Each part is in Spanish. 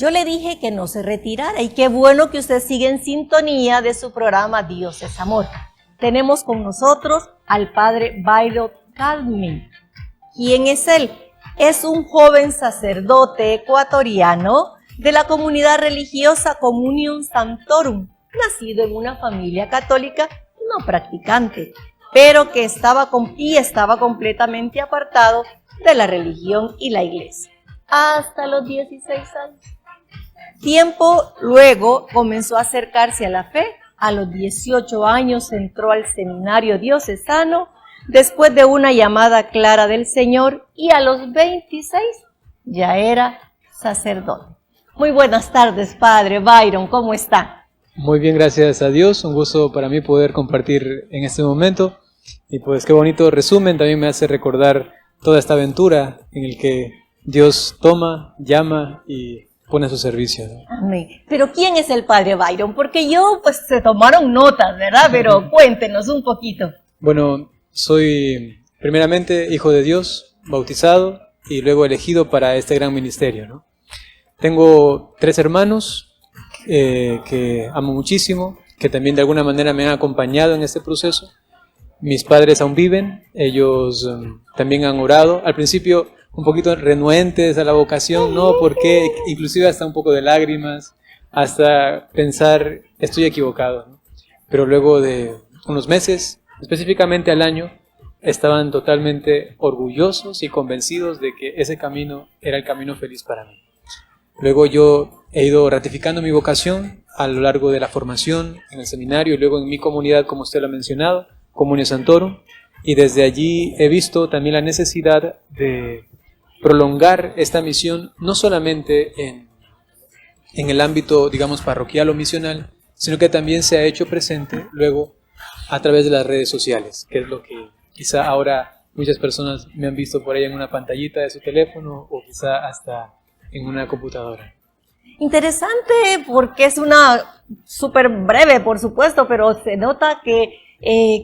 Yo le dije que no se retirara y qué bueno que usted sigue en sintonía de su programa Dios es Amor. Tenemos con nosotros al padre Byron Kamen. ¿Quién es él? Es un joven sacerdote ecuatoriano de la comunidad religiosa Communion Sanctorum, nacido en una familia católica no practicante, pero que estaba completamente apartado de la religión y la iglesia, hasta los 16 años. Tiempo luego comenzó a acercarse a la fe. A los 18 años entró al seminario diocesano después de una llamada clara del Señor y a los 26 ya era sacerdote. Muy buenas tardes, padre Byron, ¿cómo está? Muy bien, gracias a Dios. Un gusto para mí poder compartir en este momento. Y pues qué bonito resumen, también me hace recordar toda esta aventura en el que Dios toma, llama y pone a su servicio, ¿no? Amén. Pero ¿quién es el padre Byron? Porque pues se tomaron notas, ¿verdad? Pero cuéntenos un poquito. Bueno, soy primeramente hijo de Dios, bautizado y luego elegido para este gran ministerio, ¿no? Tengo 3 hermanos que amo muchísimo, que también de alguna manera me han acompañado en este proceso. Mis padres aún viven, ellos también han orado. Al principio un poquito renuentes a la vocación, no, porque inclusive hasta un poco de lágrimas, hasta pensar, estoy equivocado, ¿no? Pero luego de unos meses, específicamente al año, estaban totalmente orgullosos y convencidos de que ese camino era el camino feliz para mí. Luego yo he ido ratificando mi vocación a lo largo de la formación en el seminario y luego en mi comunidad, como usted lo ha mencionado, Communion Sanctorum, y desde allí he visto también la necesidad de prolongar esta misión no solamente en el ámbito, digamos, parroquial o misional, sino que también se ha hecho presente luego a través de las redes sociales, que es lo que quizá ahora muchas personas me han visto por ahí en una pantallita de su teléfono o quizá hasta en una computadora. Interesante porque es una súper breve, por supuesto, pero se nota que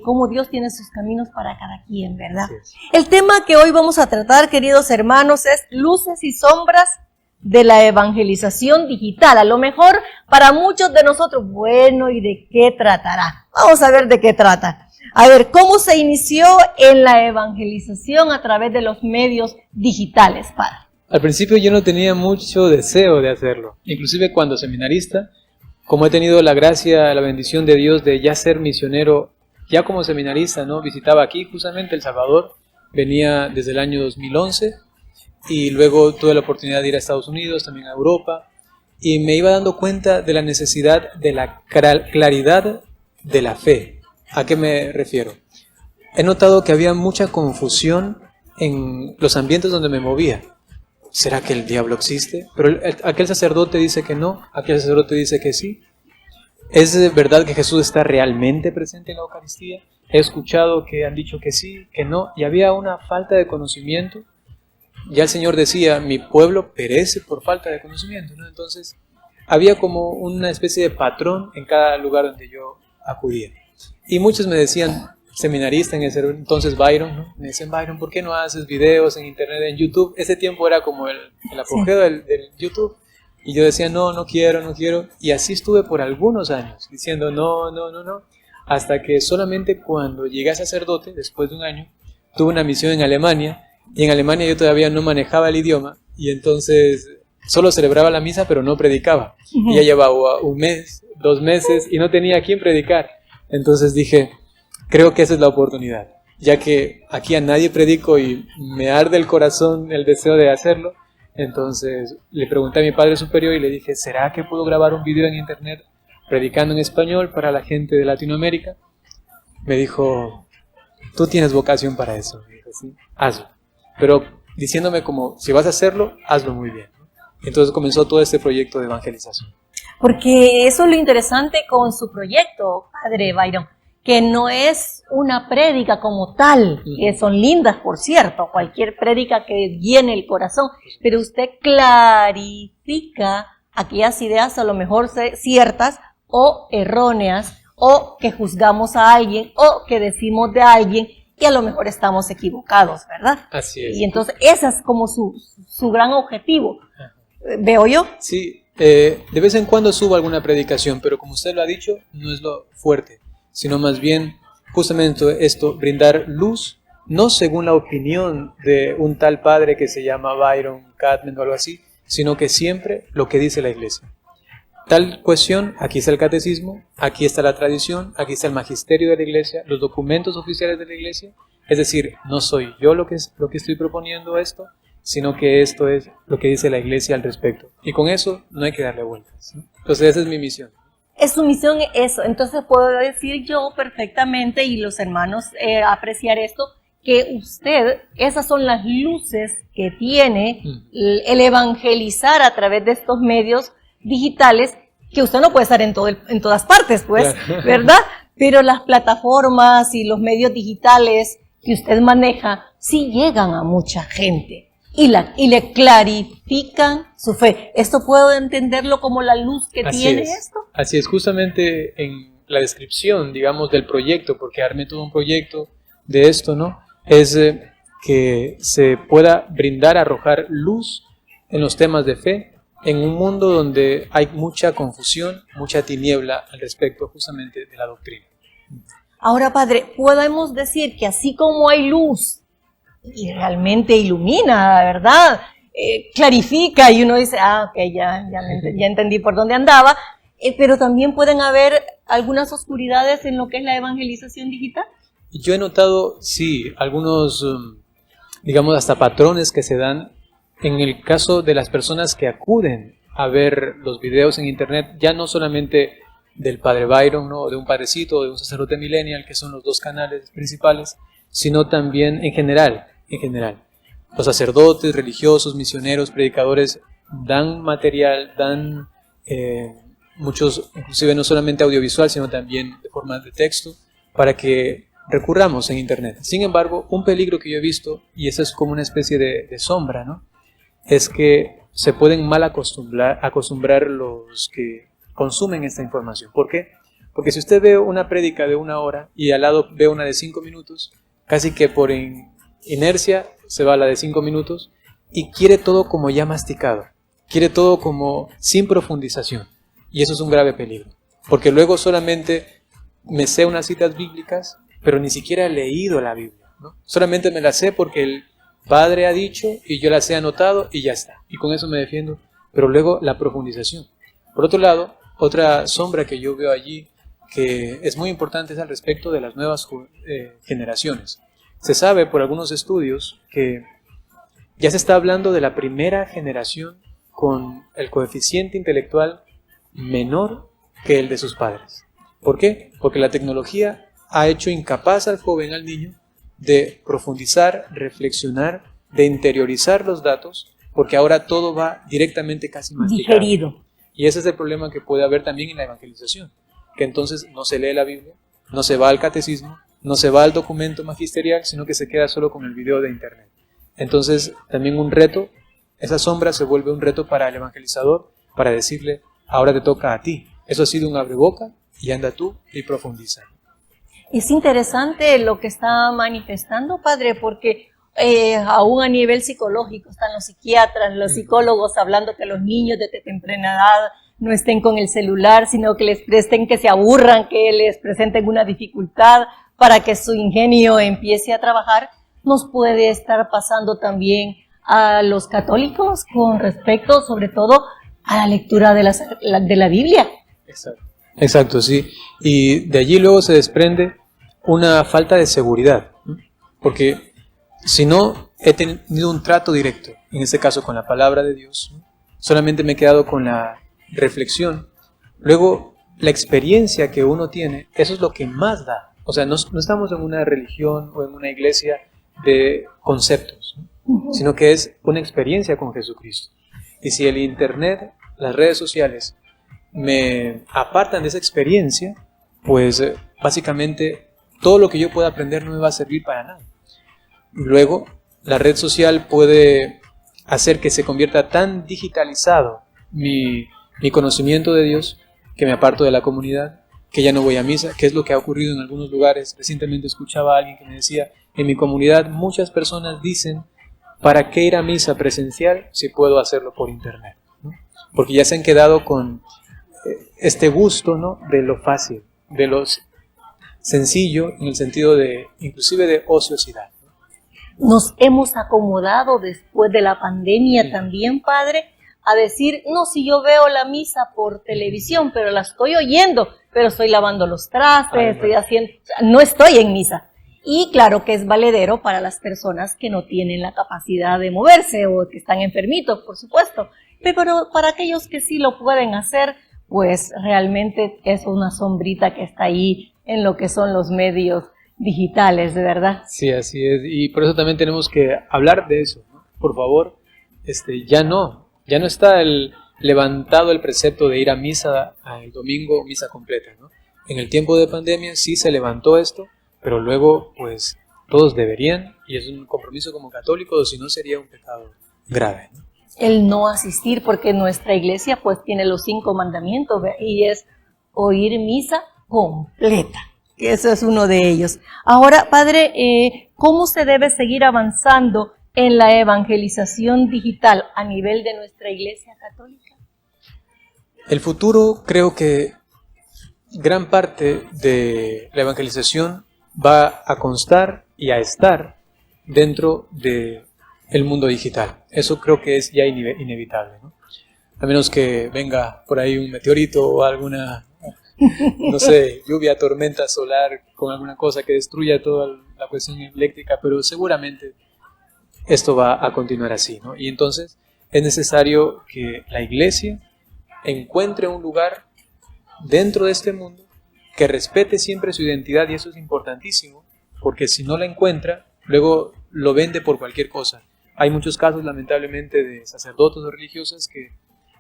cómo Dios tiene sus caminos para cada quien, ¿verdad? Sí. El tema que hoy vamos a tratar, queridos hermanos, es luces y sombras de la evangelización digital. A lo mejor para muchos de nosotros, bueno, ¿y de qué tratará? Vamos a ver de qué trata. A ver, ¿cómo se inició en la evangelización a través de los medios digitales, padre? Al principio yo no tenía mucho deseo de hacerlo, inclusive cuando seminarista, como he tenido la gracia, la bendición de Dios de ya ser misionero, ya como seminarista, ¿no? Visitaba aquí justamente El Salvador, venía desde el año 2011 y luego tuve la oportunidad de ir a Estados Unidos, también a Europa, y me iba dando cuenta de la necesidad de la claridad de la fe. ¿A qué me refiero? He notado que había mucha confusión en los ambientes donde me movía. ¿Será que el diablo existe? Pero aquel sacerdote dice que no, aquel sacerdote dice que sí. ¿Es verdad que Jesús está realmente presente en la Eucaristía? He escuchado que han dicho que sí, que no, y había una falta de conocimiento. Ya el Señor decía, mi pueblo perece por falta de conocimiento, ¿no? Entonces, había como una especie de patrón en cada lugar donde yo acudía. Y muchos me decían, seminarista en ese entonces Byron, ¿no? Me decían, Byron, ¿por qué no haces videos en internet, en YouTube? Ese tiempo era como el apogeo del YouTube. Y yo decía, no quiero. Y así estuve por algunos años, diciendo no. Hasta que solamente cuando llegué a sacerdote, después de un año, tuve una misión en Alemania. Y en Alemania yo todavía no manejaba el idioma. Y entonces solo celebraba la misa, pero no predicaba. Y ya llevaba 1 mes, 2 meses, y no tenía a quién predicar. Entonces dije, creo que esa es la oportunidad. Ya que aquí a nadie predico y me arde el corazón el deseo de hacerlo. Entonces le pregunté a mi padre superior y le dije, ¿será que puedo grabar un video en internet predicando en español para la gente de Latinoamérica? Me dijo, tú tienes vocación para eso. Me dijo, sí, hazlo. Pero diciéndome como, si vas a hacerlo, hazlo muy bien. Entonces comenzó todo este proyecto de evangelización. Porque eso es lo interesante con su proyecto, padre Byron, que no es una prédica como tal, que son lindas, por cierto, cualquier prédica que llene el corazón, pero usted clarifica aquellas ideas a lo mejor ciertas o erróneas, o que juzgamos a alguien, o que decimos de alguien, y a lo mejor estamos equivocados, ¿verdad? Así es. Y entonces ese es como su gran objetivo. ¿Veo yo? Sí, De vez en cuando subo alguna predicación, pero como usted lo ha dicho, no es lo fuerte, sino más bien justamente esto, brindar luz, no según la opinión de un tal padre que se llama Byron Kaufman o algo así, sino que siempre lo que dice la iglesia. Tal cuestión, aquí está el catecismo, aquí está la tradición, aquí está el magisterio de la iglesia, los documentos oficiales de la iglesia. Es decir, no soy yo lo que estoy proponiendo esto, sino que esto es lo que dice la iglesia al respecto. Y con eso no hay que darle vueltas, ¿no? Entonces esa es mi misión. Es su misión eso. Entonces puedo decir yo perfectamente, y los hermanos apreciar esto, que usted, esas son las luces que tiene el evangelizar a través de estos medios digitales, que usted no puede estar en todas partes, pues, claro. ¿Verdad? Pero las plataformas y los medios digitales que usted maneja sí llegan a mucha gente y le clarifican su fe. ¿Esto puedo entenderlo como la luz que tiene esto? Así es, justamente en la descripción, digamos, del proyecto, porque armé todo un proyecto de esto, ¿no? Es que se pueda brindar, arrojar luz en los temas de fe, en un mundo donde hay mucha confusión, mucha tiniebla al respecto justamente de la doctrina. Ahora, Padre, podemos decir que así como hay luz y realmente ilumina, ¿verdad? Clarifica y uno dice, ok, ya entendí por dónde andaba, pero también pueden haber algunas oscuridades en lo que es la evangelización digital. Yo he notado, sí, algunos, digamos, hasta patrones que se dan en el caso de las personas que acuden a ver los videos en internet, ya no solamente del padre Byron, ¿no? O de un padrecito o de un sacerdote millennial, que son los dos canales principales, sino también en general. Los sacerdotes, religiosos, misioneros, predicadores dan material, dan muchos, inclusive no solamente audiovisual, sino también de forma de texto, para que recurramos en internet. Sin embargo, un peligro que yo he visto, y eso es como una especie de sombra, ¿no? Es que se pueden mal acostumbrar los que consumen esta información. ¿Por qué? Porque si usted ve una prédica de 1 hora y al lado ve una de 5 minutos, casi que por inercia se va a la de 5 minutos y quiere todo como ya masticado, quiere todo como sin profundización. Y eso es un grave peligro, porque luego solamente me sé unas citas bíblicas, pero ni siquiera he leído la Biblia, ¿no? Solamente me la sé porque el Padre ha dicho y yo las he anotado y ya está. Y con eso me defiendo. Pero luego la profundización. Por otro lado, otra sombra que yo veo allí que es muy importante es al respecto de las nuevas generaciones. Se sabe por algunos estudios que ya se está hablando de la primera generación con el coeficiente intelectual menor que el de sus padres. ¿Por qué? Porque la tecnología ha hecho incapaz al joven, al niño, de profundizar, reflexionar, de interiorizar los datos, porque ahora todo va directamente casi masticado. Digerido. Y ese es el problema que puede haber también en la evangelización, que entonces no se lee la Biblia, no se va al catecismo, no se va al documento magisterial, sino que se queda solo con el video de internet. Entonces también un reto, esa sombra se vuelve un reto para el evangelizador, para decirle, ahora te toca a ti. Eso ha sido un abreboca y anda tú y profundiza. Es interesante lo que está manifestando, Padre, porque aún a nivel psicológico están los psiquiatras, los psicólogos hablando que los niños de temprana edad no estén con el celular, sino que les presten, que se aburran, que les presenten una dificultad para que su ingenio empiece a trabajar. Nos puede estar pasando también a los católicos con respecto, sobre todo, a la lectura de la Biblia. Exacto, sí. Y de allí luego se desprende una falta de seguridad, ¿no? Porque si no he tenido un trato directo, en este caso con la palabra de Dios, ¿no? Solamente me he quedado con la reflexión, luego la experiencia que uno tiene, eso es lo que más da. O sea, no estamos en una religión o en una iglesia de conceptos, ¿no? Sino que es una experiencia con Jesucristo. Y si el internet, las redes sociales, me apartan de esa experiencia, pues básicamente todo lo que yo pueda aprender no me va a servir para nada. Luego, la red social puede hacer que se convierta tan digitalizado mi conocimiento de Dios, que me aparto de la comunidad, que ya no voy a misa, que es lo que ha ocurrido en algunos lugares. Recientemente escuchaba a alguien que me decía, en mi comunidad muchas personas dicen, ¿para qué ir a misa presencial si puedo hacerlo por internet? ¿No? porque ya se han quedado con este gusto, ¿no?, de lo fácil, de lo sencillo, en el sentido de, inclusive de ociosidad. Nos hemos acomodado después de la pandemia Sí. también, Padre, a decir, no, si yo veo la misa por televisión, pero la estoy oyendo, pero estoy lavando los trastes, estoy haciendo, o sea, no estoy en misa. Y claro que es valedero para las personas que no tienen la capacidad de moverse o que están enfermitos, por supuesto. Pero para aquellos que sí lo pueden hacer, pues realmente es una sombrita que está ahí en lo que son los medios digitales, de verdad. Sí, así es. Y por eso también tenemos que hablar de eso, ¿no? Por favor, ya no está levantado el precepto de ir a misa el domingo, misa completa, ¿no? En el tiempo de pandemia sí se levantó esto, pero luego pues todos deberían, y es un compromiso como católico, o si no sería un pecado grave, ¿no? El no asistir, porque nuestra iglesia pues tiene los 5 mandamientos, ¿ve? Y es oír misa completa, que eso es uno de ellos. Ahora, Padre, ¿cómo se debe seguir avanzando en la evangelización digital a nivel de nuestra iglesia católica? El futuro, creo que gran parte de la evangelización va a constar y a estar dentro de el mundo digital. Eso creo que es ya inevitable, ¿no? A menos que venga por ahí un meteorito o alguna, no sé, lluvia, tormenta solar con alguna cosa que destruya toda la cuestión eléctrica, pero seguramente esto va a continuar así, ¿no? Y entonces es necesario que la iglesia encuentre un lugar dentro de este mundo que respete siempre su identidad, y eso es importantísimo, porque si no la encuentra, luego lo vende por cualquier cosa. Hay muchos casos, lamentablemente, de sacerdotes o religiosas que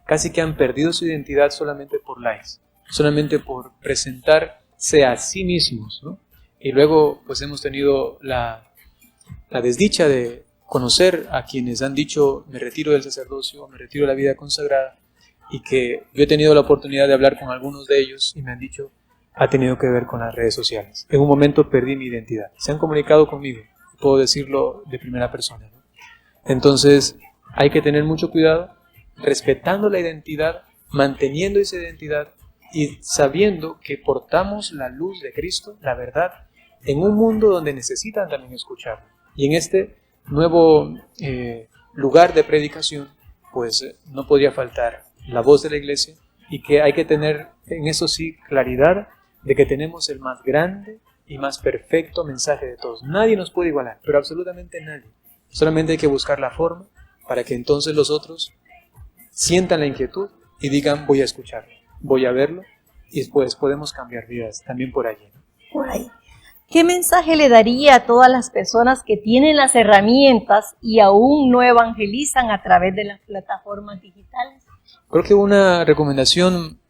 casi que han perdido su identidad solamente por likes, solamente por presentarse a sí mismos, ¿no? Y luego pues hemos tenido la desdicha de conocer a quienes han dicho me retiro del sacerdocio, me retiro de la vida consagrada, y que yo he tenido la oportunidad de hablar con algunos de ellos y me han dicho ha tenido que ver con las redes sociales. En un momento perdí mi identidad. Se han comunicado conmigo, puedo decirlo de primera persona, ¿no? Entonces hay que tener mucho cuidado, respetando la identidad, manteniendo esa identidad y sabiendo que portamos la luz de Cristo, la verdad, en un mundo donde necesitan también escucharlo. Y en este nuevo lugar de predicación, pues no podría faltar la voz de la iglesia, y que hay que tener en eso sí claridad de que tenemos el más grande y más perfecto mensaje de todos. Nadie nos puede igualar, pero absolutamente nadie. Solamente hay que buscar la forma para que entonces los otros sientan la inquietud y digan voy a escucharlo, voy a verlo, y después podemos cambiar vidas también por allí, ¿no? Por ahí. ¿Qué mensaje le daría a todas las personas que tienen las herramientas y aún no evangelizan a través de las plataformas digitales? Creo que una recomendación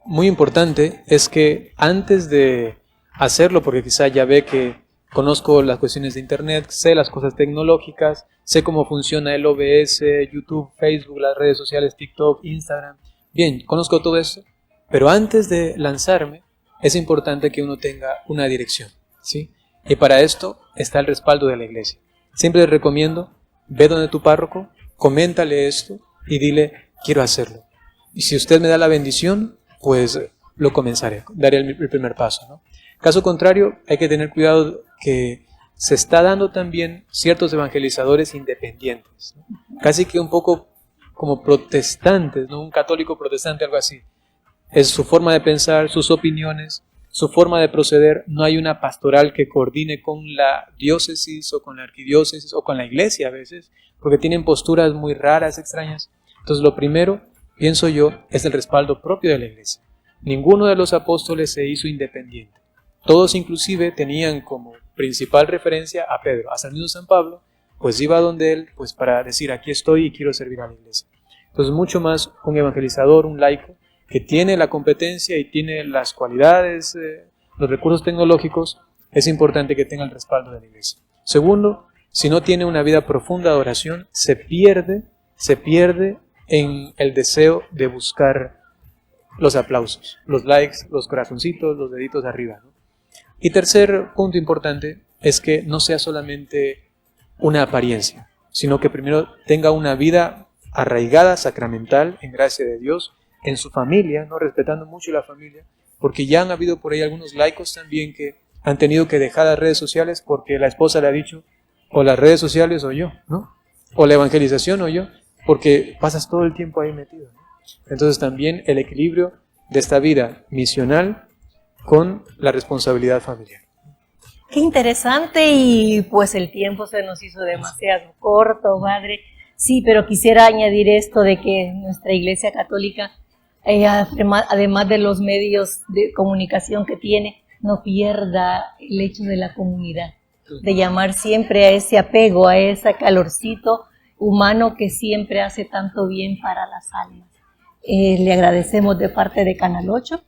muy importante es que antes de hacerlo, porque quizá ya ve que conozco las cuestiones de internet, sé las cosas tecnológicas, sé cómo funciona el OBS, YouTube, Facebook, las redes sociales, TikTok, Instagram. Bien, conozco todo eso, pero antes de lanzarme es importante que uno tenga una dirección, ¿sí? Y para esto está el respaldo de la iglesia. Siempre les recomiendo, ve donde tu párroco, coméntale esto y dile, quiero hacerlo. Y si usted me da la bendición, pues lo comenzaré, daré el primer paso, ¿no? Caso contrario, hay que tener cuidado que se está dando también ciertos evangelizadores independientes, ¿no? Casi que un poco como protestantes, ¿no? Un católico protestante, algo así. Es su forma de pensar, sus opiniones, su forma de proceder. No hay una pastoral que coordine con la diócesis o con la arquidiócesis o con la iglesia a veces, porque tienen posturas muy raras, extrañas. Entonces lo primero, pienso yo, es el respaldo propio de la iglesia. Ninguno de los apóstoles se hizo independiente. Todos inclusive tenían como principal referencia a Pedro. Hasta el mismo San Pablo, pues iba donde él pues para decir aquí estoy y quiero servir a la iglesia. Entonces mucho más un evangelizador, un laico, que tiene la competencia y tiene las cualidades, los recursos tecnológicos, es importante que tenga el respaldo de la iglesia. Segundo, si no tiene una vida profunda de oración, se pierde en el deseo de buscar los aplausos, los likes, los corazoncitos, los deditos arriba, ¿no? Y tercer punto importante es que no sea solamente una apariencia, sino que primero tenga una vida arraigada, sacramental, en gracia de Dios, en su familia, ¿no? Respetando mucho la familia, porque ya han habido por ahí algunos laicos también que han tenido que dejar las redes sociales porque la esposa le ha dicho, o las redes sociales o yo, ¿no? O la evangelización o yo, porque pasas todo el tiempo ahí metido, ¿no? Entonces también el equilibrio de esta vida misional con la responsabilidad familiar. Qué interesante, y pues el tiempo se nos hizo demasiado corto, padre. Sí, pero quisiera añadir esto de que nuestra Iglesia Católica, además de los medios de comunicación que tiene, no pierda el hecho de la comunidad, de llamar siempre a ese apego, a ese calorcito humano que siempre hace tanto bien para las almas. Le agradecemos de parte de Canal 8,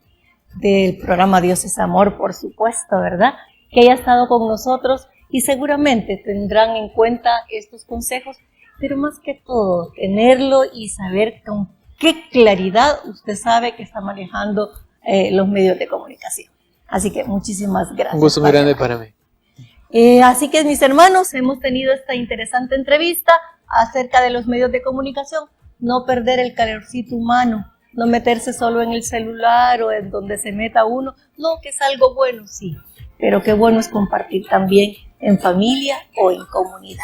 del programa Dios es Amor, por supuesto, ¿verdad?, que haya estado con nosotros, y seguramente tendrán en cuenta estos consejos, pero más que todo, tenerlo y saber con qué claridad usted sabe que está manejando los medios de comunicación. Así que muchísimas gracias. Un gusto muy grande para mí. Así que, mis hermanos, hemos tenido esta interesante entrevista acerca de los medios de comunicación. No perder el calorcito humano, no meterse solo en el celular o en donde se meta uno. No, que es algo bueno, sí, pero qué bueno es compartir también en familia o en comunidad.